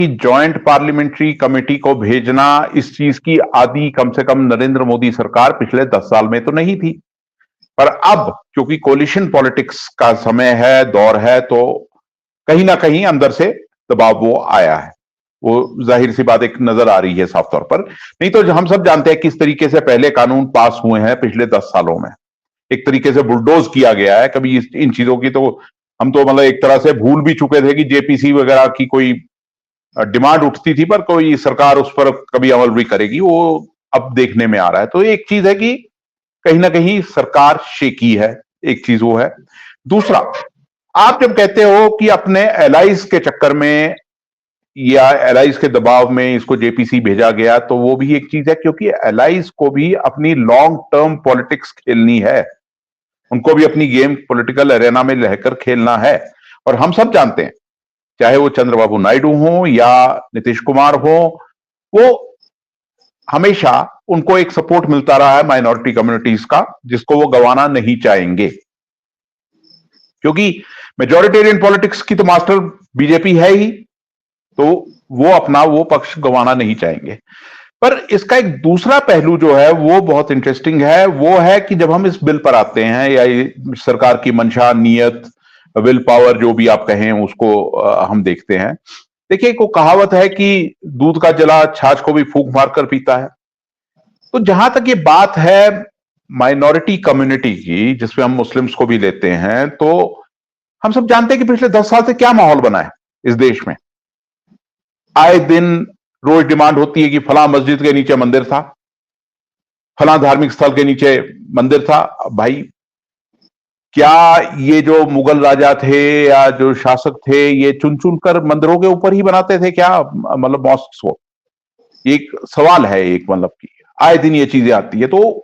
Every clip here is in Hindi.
कि जॉइंट पार्लियामेंट्री कमेटी को भेजना, इस चीज की आदि कम से कम नरेंद्र मोदी सरकार पिछले 10 साल में तो नहीं थी। पर अब क्योंकि कोलिशन पॉलिटिक्स का समय है, दौर है, तो कहीं ना कहीं अंदर से दबाव वो आया है। वो जाहिर सी बात एक नजर आ रही है साफ तौर पर। नहीं तो हम सब जानते हैं किस तरीके से पहले कानून पास हुए हैं पिछले 10 सालों में। एक तरीके से बुलडोज किया गया है। कभी इन चीजों की तो हम तो मतलब एक तरह से भूल भी चुके थे कि जेपीसी वगैरह की कोई डिमांड उठती थी, पर कोई सरकार उस पर कभी अमल भी करेगी, वो अब देखने में आ रहा है। तो एक चीज है कि कहीं ना कहीं सरकार शेकी है, एक चीज वो है। दूसरा, आप जब कहते हो कि अपने एलाइज के चक्कर में या एलाइज के दबाव में इसको जेपीसी भेजा गया, तो वो भी एक चीज है, क्योंकि एलाइज को भी अपनी लॉन्ग टर्म पॉलिटिक्स खेलनी है। उनको भी अपनी गेम पॉलिटिकल एरेना में रहकर खेलना है। और हम सब जानते हैं, चाहे वो चंद्रबाबू नायडू हो या नीतीश कुमार हो, वो हमेशा उनको एक सपोर्ट मिलता रहा है माइनॉरिटी कम्युनिटीज का, जिसको वो गंवाना नहीं चाहेंगे। क्योंकि मेजोरिटेरियन पॉलिटिक्स की तो मास्टर बीजेपी है ही, तो वो अपना वो पक्ष गंवाना नहीं चाहेंगे। पर इसका एक दूसरा पहलू जो है वो बहुत इंटरेस्टिंग है। वो है कि जब हम इस बिल पर आते हैं, या सरकार की मंशा, नीयत, विल पावर, जो भी आप कहें उसको हम देखते हैं। देखिए, एक वो कहावत है कि दूध का जला छाछ को भी फूंक मारकर पीता है। तो जहां तक ये बात है माइनॉरिटी कम्युनिटी की, जिसमें हम मुस्लिम्स को भी लेते हैं, तो हम सब जानते हैं कि पिछले 10 साल से क्या माहौल बना है इस देश में। आए दिन रोज डिमांड होती है कि फलां मस्जिद के नीचे मंदिर था, फलां धार्मिक स्थल के नीचे मंदिर था। भाई, क्या ये जो मुगल राजा थे या जो शासक थे, ये चुन चुन कर मंदिरों के ऊपर ही बनाते थे क्या, मतलब मॉस्क्स को? एक सवाल है, एक मतलब कि आए दिन ये चीजें आती है। तो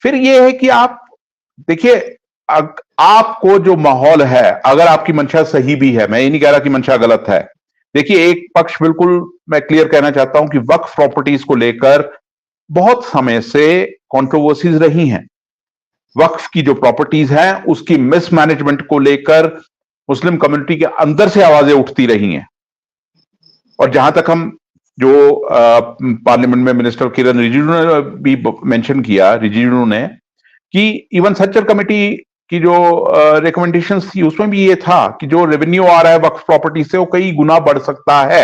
फिर ये है कि आप देखिए, आपको जो माहौल है, अगर आपकी मंशा सही भी है, मैं ये नहीं कह रहा कि मंशा गलत है। देखिए, एक पक्ष बिल्कुल मैं क्लियर कहना चाहता हूं कि वक्फ प्रॉपर्टीज को लेकर बहुत समय से कंट्रोवर्सीज रही हैं। वक्फ की जो प्रॉपर्टीज हैं उसकी मिसमैनेजमेंट को लेकर मुस्लिम कम्युनिटी के अंदर से आवाजें उठती रही हैं। और जहां तक हम जो पार्लियामेंट में मिनिस्टर किरण रिजिजू ने भी मेंशन किया, रिजिजू ने, कि इवन सच्चर कमेटी की जो रिकमेंडेशंस थी उसमें भी ये था कि जो रेवेन्यू आ रहा है वक्फ प्रॉपर्टी से वो कई गुना बढ़ सकता है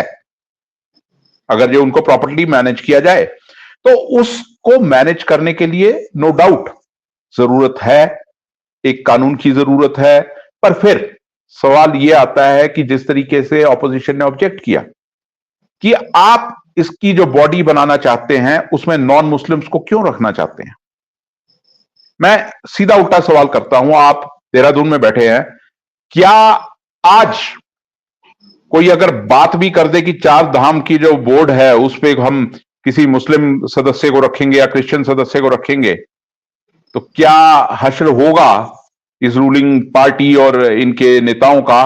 अगर जो उनको प्रॉपर्टी मैनेज किया जाए। तो उसको मैनेज करने के लिए नो डाउट जरूरत है, एक कानून की जरूरत है। पर फिर सवाल यह आता है कि जिस तरीके से ऑपोजिशन ने ऑब्जेक्ट किया कि आप इसकी जो बॉडी बनाना चाहते हैं उसमें नॉन मुस्लिम्स को क्यों रखना चाहते हैं। मैं सीधा उल्टा सवाल करता हूं, आप देहरादून में बैठे हैं, क्या आज कोई अगर बात भी कर दे कि चार धाम की जो बोर्ड है उस पर हम किसी मुस्लिम सदस्य को रखेंगे या क्रिश्चियन सदस्य को रखेंगे, तो क्या हश्र होगा इस रूलिंग पार्टी और इनके नेताओं का?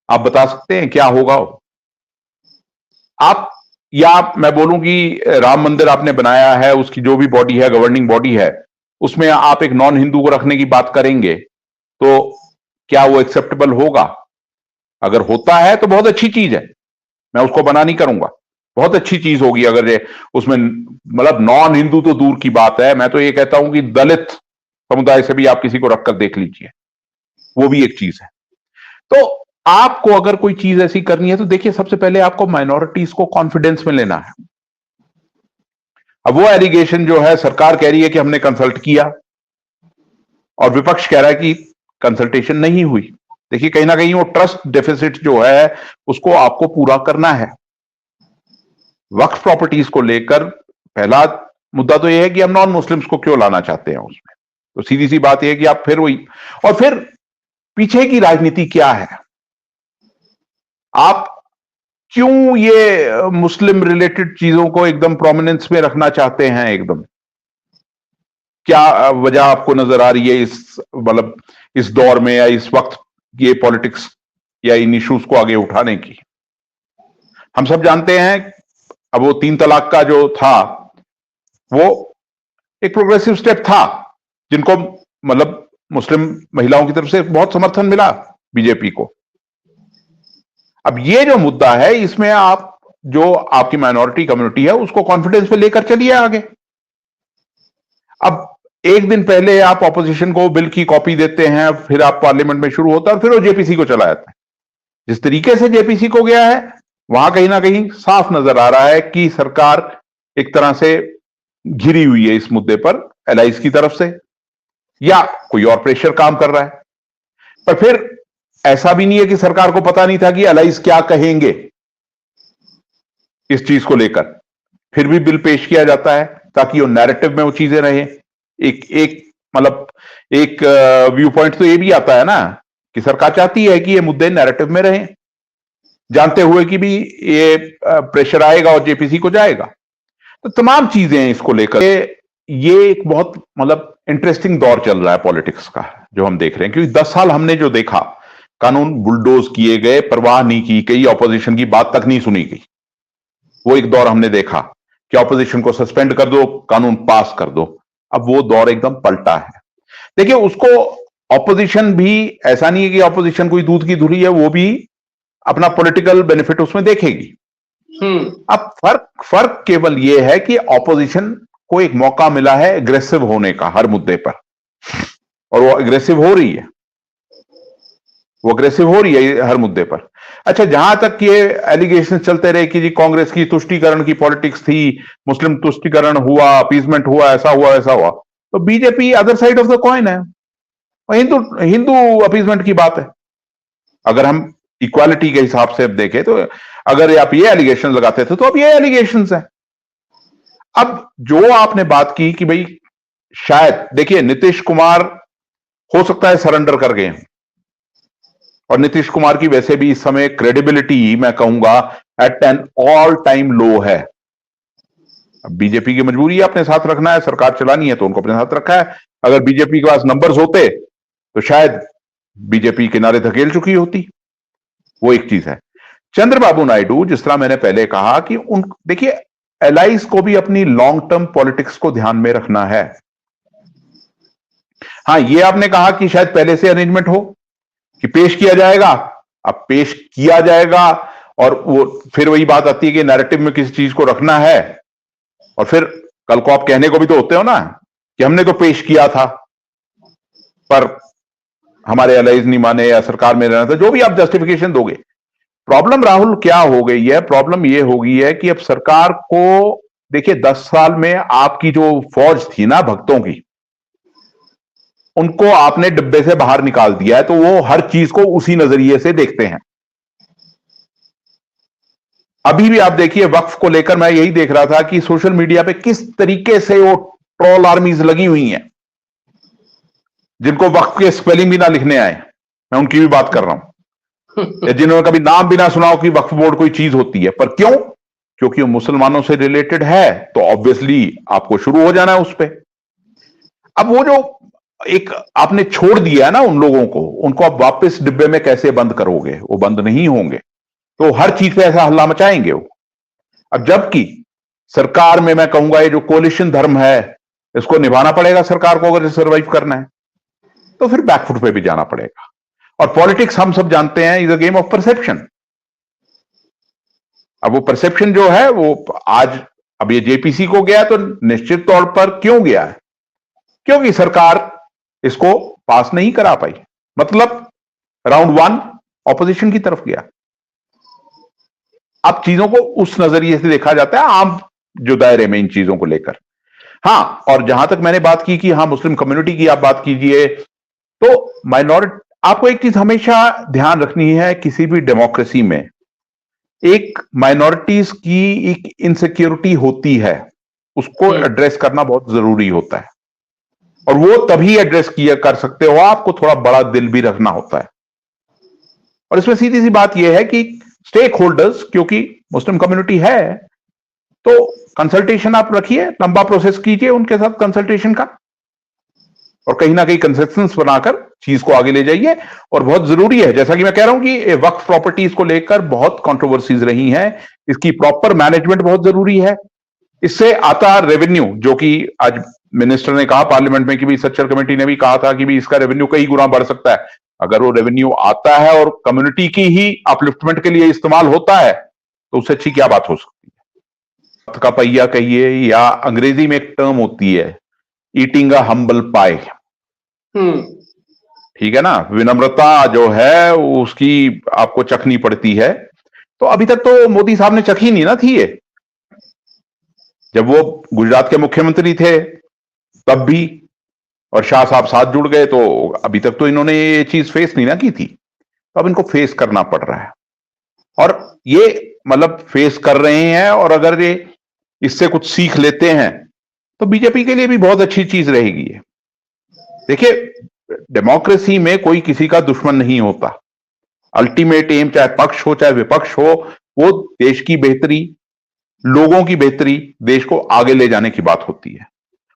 आप बता सकते हैं क्या होगा? आप, या मैं बोलूं कि राम मंदिर आपने बनाया है, उसकी जो भी बॉडी है, गवर्निंग बॉडी है, उसमें आप एक नॉन हिंदू को रखने की बात करेंगे, तो क्या वो एक्सेप्टेबल होगा? अगर होता है तो बहुत अच्छी चीज है, मैं उसको मना नहीं करूंगा, बहुत अच्छी चीज होगी। अगर ये उसमें मतलब नॉन हिंदू तो दूर की बात है, मैं तो ये कहता हूं कि दलित समुदाय से भी आप किसी को रखकर देख लीजिए, वो भी एक चीज है। तो आपको अगर कोई चीज ऐसी करनी है तो देखिए, सबसे पहले आपको माइनॉरिटीज को कॉन्फिडेंस में लेना है। अब वो एलिगेशन जो है, सरकार कह रही है कि हमने कंसल्ट किया और विपक्ष कह रहा है कि कंसल्टेशन नहीं हुई। देखिए, कहीं ना कहीं वो ट्रस्ट डेफिसिट जो है उसको आपको पूरा करना है। वक्फ प्रॉपर्टीज को लेकर पहला मुद्दा तो यह है कि हम नॉन मुस्लिम्स को क्यों लाना चाहते हैं उसमें। तो सीधी सी बात यह है कि आप फिर वही, और फिर पीछे की राजनीति क्या है, आप क्यों ये मुस्लिम रिलेटेड चीजों को एकदम प्रोमिनेंस में रखना चाहते हैं एकदम? क्या वजह आपको नजर आ रही है इस मतलब इस दौर में या इस वक्त ये पॉलिटिक्स या इन इश्यूज को आगे उठाने की? हम सब जानते हैं, अब वो 3 तलाक का जो था वो एक प्रोग्रेसिव स्टेप था, जिनको मतलब मुस्लिम महिलाओं की तरफ से बहुत समर्थन मिला बीजेपी को। अब ये जो मुद्दा है, इसमें आप जो आपकी माइनॉरिटी कम्युनिटी है उसको कॉन्फिडेंस पे लेकर चलिए आगे। अब एक दिन पहले आप ऑपोजिशन को बिल की कॉपी देते हैं, फिर आप पार्लियामेंट में शुरू होता है और फिर वो जेपीसी को चला जाता है। जिस तरीके से जेपीसी को गया है वहां कहीं ना कहीं साफ नजर आ रहा है कि सरकार एक तरह से घिरी हुई है इस मुद्दे पर एलाइज की तरफ से, या कोई और प्रेशर काम कर रहा है। पर फिर ऐसा भी नहीं है कि सरकार को पता नहीं था कि एलाइज क्या कहेंगे इस चीज को लेकर, फिर भी बिल पेश किया जाता है ताकि वो नैरेटिव में वो चीजें रहे। एक मतलब एक व्यू पॉइंट तो ये भी आता है ना कि सरकार चाहती है कि ये मुद्दे नैरेटिव में रहें, जानते हुए कि भी ये प्रेशर आएगा और जेपीसी को जाएगा। तो तमाम चीजें हैं इसको लेकर। ये एक बहुत मतलब इंटरेस्टिंग दौर चल रहा है पॉलिटिक्स का जो हम देख रहे हैं, क्योंकि 10 साल हमने जो देखा, कानून बुलडोज किए गए, परवाह नहीं की गई, ऑपोजिशन की बात तक नहीं सुनी गई। वो एक दौर हमने देखा कि ऑपोजिशन को सस्पेंड कर दो, कानून पास कर दो। अब वो दौर एकदम पलटा है। देखिए, उसको ऑपोजिशन भी ऐसा नहीं है कि ऑपोजिशन कोई दूध की धुली है, वो भी अपना पॉलिटिकल बेनिफिट उसमें देखेगी। अब फर्क केवल यह है कि ऑपोजिशन को एक मौका मिला है एग्रेसिव होने का हर मुद्दे पर, और वो एग्रेसिव हो रही है, हर मुद्दे पर। अच्छा, जहां तक ये एलिगेशन चलते रहे कि जी कांग्रेस की तुष्टीकरण की पॉलिटिक्स थी, मुस्लिम तुष्टीकरण हुआ, अपीजमेंट हुआ, ऐसा हुआ वैसा हुआ, तो BJP other side of the coin है, हिंदू अपीजमेंट की बात है। अगर हम इक्वालिटी के हिसाब से अब देखें तो अगर आप ये एलिगेशन लगाते थे तो अब ये एलिगेशंस हैं। अब जो आपने बात की कि भाई शायद देखिए नीतीश कुमार हो सकता है सरेंडर कर गए, और नीतीश कुमार की वैसे भी इस समय क्रेडिबिलिटी मैं कहूंगा एट एन ऑल टाइम लो है। अब बीजेपी की मजबूरी है अपने साथ रखना है, सरकार चलानी है तो उनको अपने साथ रखा है। अगर बीजेपी के पास नंबर्स होते तो शायद बीजेपी किनारे धकेल चुकी होती। वो एक चीज है। चंद्रबाबू नायडू, जिस तरह मैंने पहले कहा कि उन देखिए एलाइज को भी अपनी लॉन्ग टर्म पॉलिटिक्स को ध्यान में रखना है। हां, ये आपने कहा कि शायद पहले से अरेंजमेंट हो कि पेश किया जाएगा। अब पेश किया जाएगा और वो फिर वही बात आती है कि नैरेटिव में किसी चीज को रखना है, और फिर कल को आप कहने को भी तो होते हो ना कि हमने तो पेश किया था पर हमारे एलाइज नहीं माने या सरकार में रहना था, जो भी आप जस्टिफिकेशन दोगे। प्रॉब्लम राहुल क्या हो गई है? प्रॉब्लम ये हो गई है कि अब सरकार को देखिए 10 साल में आपकी जो फौज थी ना भक्तों की, उनको आपने डिब्बे से बाहर निकाल दिया है, तो वो हर चीज को उसी नजरिए से देखते हैं। अभी भी आप देखिए वक्फ को लेकर मैं यही देख रहा था कि सोशल मीडिया पे किस तरीके से वो ट्रोल आर्मीज लगी हुई हैं, जिनको वक्फ के स्पेलिंग भी ना लिखने आए, मैं उनकी भी बात कर रहा हूं, या जिन्होंने कभी नाम भी ना सुना हो कि वक्फ बोर्ड कोई चीज होती है। पर क्यों? क्योंकि वो मुसलमानों से रिलेटेड है, तो ऑब्वियसली आपको शुरू हो जाना है उस पर। अब वो जो एक आपने छोड़ दिया है ना उन लोगों को, उनको आप वापस डिब्बे में कैसे बंद करोगे? वो बंद नहीं होंगे, तो हर चीज पे ऐसा हल्ला मचाएंगे वो। अब जबकि सरकार में मैं कहूंगा ये जो कोलिशन धर्म है, इसको निभाना पड़ेगा सरकार को अगर सर्वाइव करना है, तो फिर बैकफुट पे भी जाना पड़ेगा। और पॉलिटिक्स हम सब जानते हैं is a game of perception. अब वो परसेप्शन जो है वो आज अब ये जेपीसी को गया तो निश्चित तौर पर क्यों गया है? क्योंकि सरकार इसको पास नहीं करा पाई, मतलब राउंड 1 ऑपोजिशन की तरफ गया। अब चीजों को उस नजरिए से देखा जाता है, आम जो दायरे में इन चीजों को लेकर। हां, और जहां तक मैंने बात की कि हां मुस्लिम कम्युनिटी की आप बात कीजिए, तो माइनॉरिटी, आपको एक चीज हमेशा ध्यान रखनी है किसी भी डेमोक्रेसी में, एक माइनॉरिटीज की एक इनसिक्योरिटी होती है, उसको एड्रेस करना बहुत जरूरी होता है, और वो तभी एड्रेस किया कर सकते हो, आपको थोड़ा बड़ा दिल भी रखना होता है। और इसमें सीधी सी बात यह है कि स्टेक होल्डर्स, क्योंकि मुस्लिम कम्युनिटी है, तो कंसल्टेशन आप रखिए, लंबा प्रोसेस कीजिए उनके साथ कंसल्टेशन का, और कहीं ना कहीं कंसेप्शंस बनाकर चीज को आगे ले जाइए। और बहुत जरूरी है, जैसा कि मैं कह रहा हूं कि वक्फ प्रॉपर्टीज को लेकर बहुत कंट्रोवर्सीज रही हैं, इसकी प्रॉपर मैनेजमेंट बहुत जरूरी है। इससे आता रेवेन्यू, जो कि आज मिनिस्टर ने कहा पार्लियामेंट में कि भी सच्चर कमेटी ने भी कहा था कि भी इसका रेवेन्यू कई गुना बढ़ सकता है। अगर वो रेवेन्यू आता है और कम्युनिटी की ही अपलिफ्टमेंट के लिए इस्तेमाल होता है, तो उससे अच्छी क्या बात हो सकती है? का पहिया कहिए, या अंग्रेजी में एक टर्म होती है ईटिंग अ हम्बल पाई। ठीक है ना, विनम्रता जो है उसकी आपको चखनी पड़ती है। तो अभी तक तो मोदी साहब ने चखी नहीं ना थी ये। जब वो गुजरात के मुख्यमंत्री थे तब भी, और शाह साहब साथ जुड़ गए, तो अभी तक तो इन्होंने ये चीज फेस नहीं ना की थी। तो अब इनको फेस करना पड़ रहा है, और ये मतलब फेस कर रहे हैं, और अगर ये इससे कुछ सीख लेते हैं तो बीजेपी के लिए भी बहुत अच्छी चीज रहेगी ये। देखिए, डेमोक्रेसी में कोई किसी का दुश्मन नहीं होता। अल्टीमेट एम, चाहे पक्ष हो चाहे विपक्ष हो, वो देश की बेहतरी, लोगों की बेहतरी, देश को आगे ले जाने की बात होती है।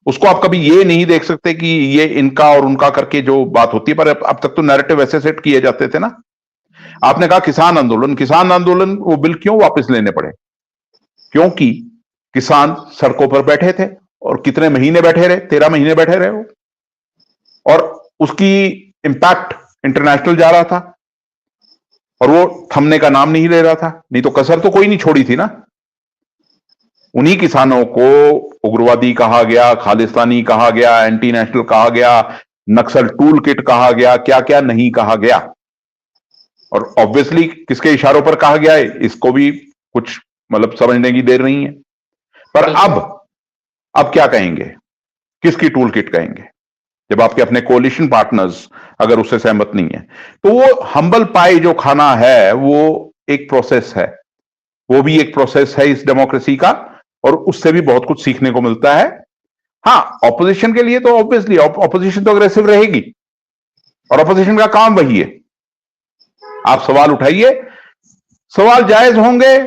उसको आप कभी ये नहीं देख सकते कि ये इनका और उनका करके जो बात होती है। पर अब तक तो नैरेटिव ऐसे सेट किए जाते थे ना। आपने कहा किसान आंदोलन, किसान आंदोलन वो बिल क्यों वापस लेने पड़े? क्योंकि किसान सड़कों पर बैठे थे, और कितने महीने बैठे रहे? 13 महीने बैठे रहे वो, और उसकी इंपैक्ट इंटरनेशनल जा रहा था, और वो थमने का नाम नहीं ले रहा था। नहीं तो कसर तो कोई नहीं छोड़ी थी ना। उन्हीं किसानों को उग्रवादी कहा गया, खालिस्तानी कहा गया, एंटी नेशनल कहा गया, नक्सल टूल किट कहा गया, क्या क्या नहीं कहा गया। और ऑब्वियसली किसके इशारों पर कहा गया है, इसको भी कुछ मतलब समझने की देर नहीं है। पर अब क्या कहेंगे? किसकी टूल किट कहेंगे जब आपके अपने कोलिशन पार्टनर्स अगर उससे सहमत नहीं है? तो वो हम्बल पाई जो खाना है वो एक प्रोसेस है, वो भी एक प्रोसेस है इस डेमोक्रेसी का, और उससे भी बहुत कुछ सीखने को मिलता है। हाँ, ऑपोजिशन के लिए तो ऑब्वियसली ऑपोजिशन तो अग्रेसिव रहेगी, और ऑपोजिशन का काम वही है। आप सवाल उठाइए, सवाल जायज होंगे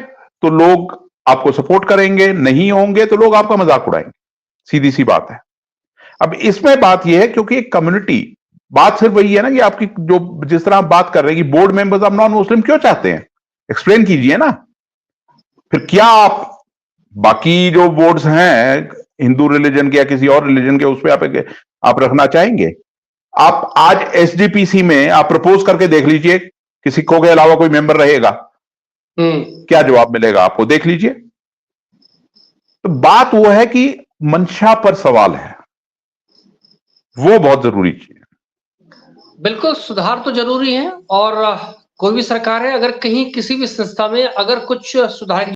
तो लोग आपको सपोर्ट करेंगे, नहीं होंगे तो लोग आपका मजाक उड़ाएंगे। सीधी सी बात है। अब इसमें बात यह है, क्योंकि एक कम्युनिटी, बात सिर्फ वही है ना कि आपकी जो जिस तरह आप बात कर रहे हैं कि बोर्ड मेंबर्स आप नॉन मुस्लिम क्यों चाहते हैं, एक्सप्लेन कीजिए ना। फिर क्या आप बाकी जो बोर्ड्स हैं हिंदू रिलीजन के या किसी और रिलीजन के, उस पर आप रखना चाहेंगे? आप आज एसजीपीसी में आप प्रपोज करके देख लीजिए कि सिखों के अलावा कोई मेंबर रहेगा, क्या जवाब मिलेगा आपको, देख लीजिए। तो बात वो है कि मंशा पर सवाल है, वो बहुत जरूरी चीज है। बिल्कुल, सुधार तो जरूरी है, और कोई भी सरकार है अगर कहीं किसी भी संस्था में अगर कुछ सुधार